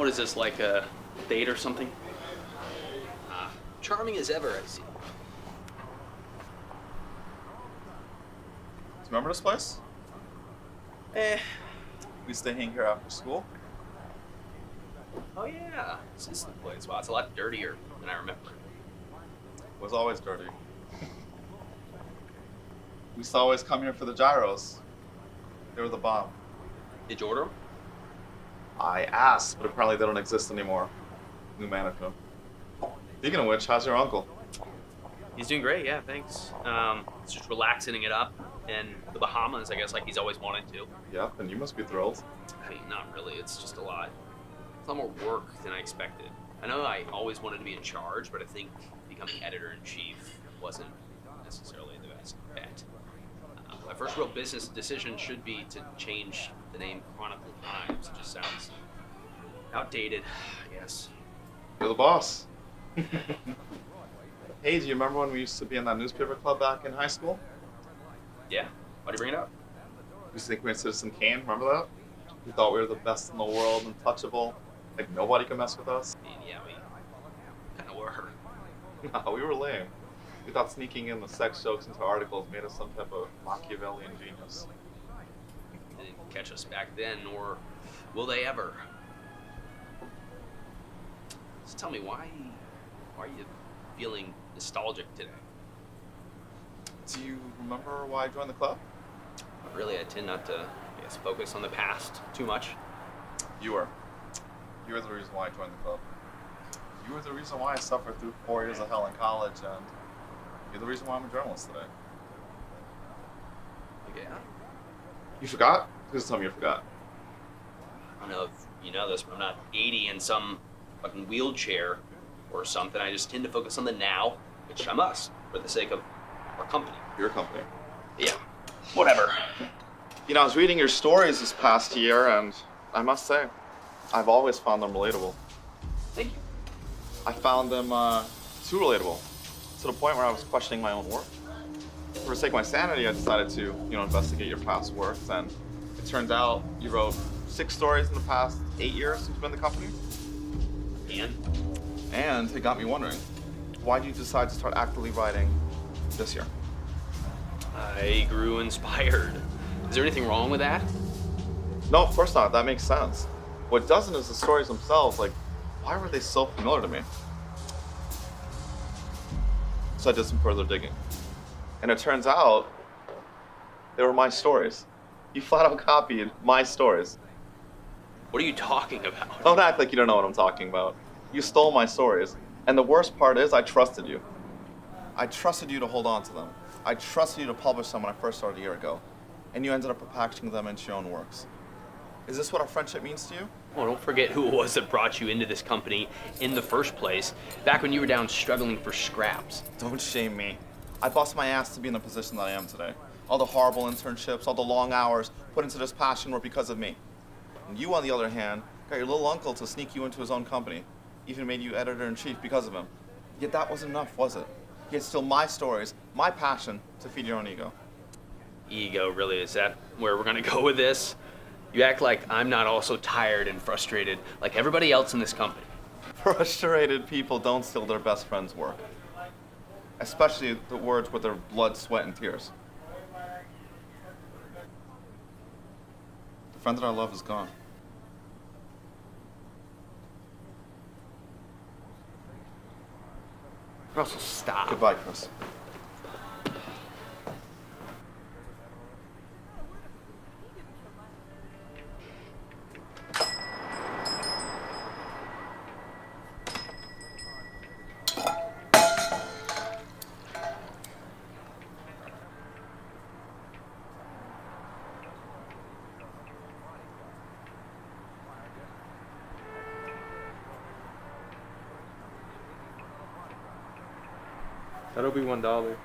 What is this, like a date or something? Charming as ever, I see. Do you remember this place? Eh. We used to hang here after school. Oh yeah. This is the place. Wow, it's a lot dirtier than I remember. It was always dirty. We used to always come here for the gyros. They were the bomb. Did you order them? I asked, but apparently they don't exist anymore. New management. Speaking of which, how's your uncle? He's doing great, yeah, thanks. He's just relaxing it up in the Bahamas, I guess, like he's always wanted to. Yep, and you must be thrilled. I mean, not really. It's just a lot. It's a lot more work than I expected. I know I always wanted to be in charge, but I think becoming editor-in-chief wasn't necessarily the best bet. My first real business decision should be to change the name Chronicle Times. It just sounds outdated, I guess. You're the boss. Hey, do you remember when we used to be in that newspaper club back in high school? Yeah? Why'd you bring it up? We used to think we were Citizen Kane, remember that? We thought we were the best in the world, untouchable. Like nobody could mess with us. I mean, yeah, we kind of were. No, we were lame. We thought sneaking in the sex jokes into articles made us some type of Machiavellian genius. They didn't catch us back then, nor will they ever. So tell me, why are you feeling nostalgic today? Do you remember why I joined the club? Really, I tend not to, I guess, focus on the past too much. You were. You were the reason why I joined the club. You were the reason why I suffered through 4 years of hell in college, and you're the reason why I'm a journalist today. Okay, You forgot? Please tell me you forgot. I don't know if you know this, but I'm not 80 in some fucking wheelchair or something. I just tend to focus on the now, which I must, for the sake of our company. Your company. Yeah, whatever. You know, I was reading your stories this past year, and I must say, I've always found them relatable. Thank you. I found them too relatable, to the point where I was questioning my own work. For the sake of my sanity, I decided to, investigate your past works, and it turns out you wrote 6 stories in the past 8 years since you've been in the company. And it got me wondering, why did you decide to start actively writing this year? I grew inspired. Is there anything wrong with that? No, of course not. That makes sense. What doesn't is the stories themselves. Like, why were they so familiar to me? So I did some further digging. And it turns out they were my stories. You flat out copied my stories. What are you talking about? Don't act like you don't know what I'm talking about. You stole my stories. And the worst part is I trusted you. I trusted you to hold on to them. I trusted you to publish them when I first started a year ago. And you ended up packaging them into your own works. Is this what our friendship means to you? Well, don't forget who it was that brought you into this company in the first place, back when you were down struggling for scraps. Don't shame me. I bust my ass to be in the position that I am today. All the horrible internships, all the long hours put into this passion were because of me. And you, on the other hand, got your little uncle to sneak you into his own company. Even made you editor-in-chief because of him. Yet that wasn't enough, was it? Yet still my stories, my passion, to feed your own ego. Ego, really? Is that where we're gonna go with this? You act like I'm not also tired and frustrated like everybody else in this company. Frustrated people don't steal their best friend's work. Especially the words with their blood, sweat, and tears. The friend that I love is gone. Russell, stop. Goodbye, Chris. That'll be $1.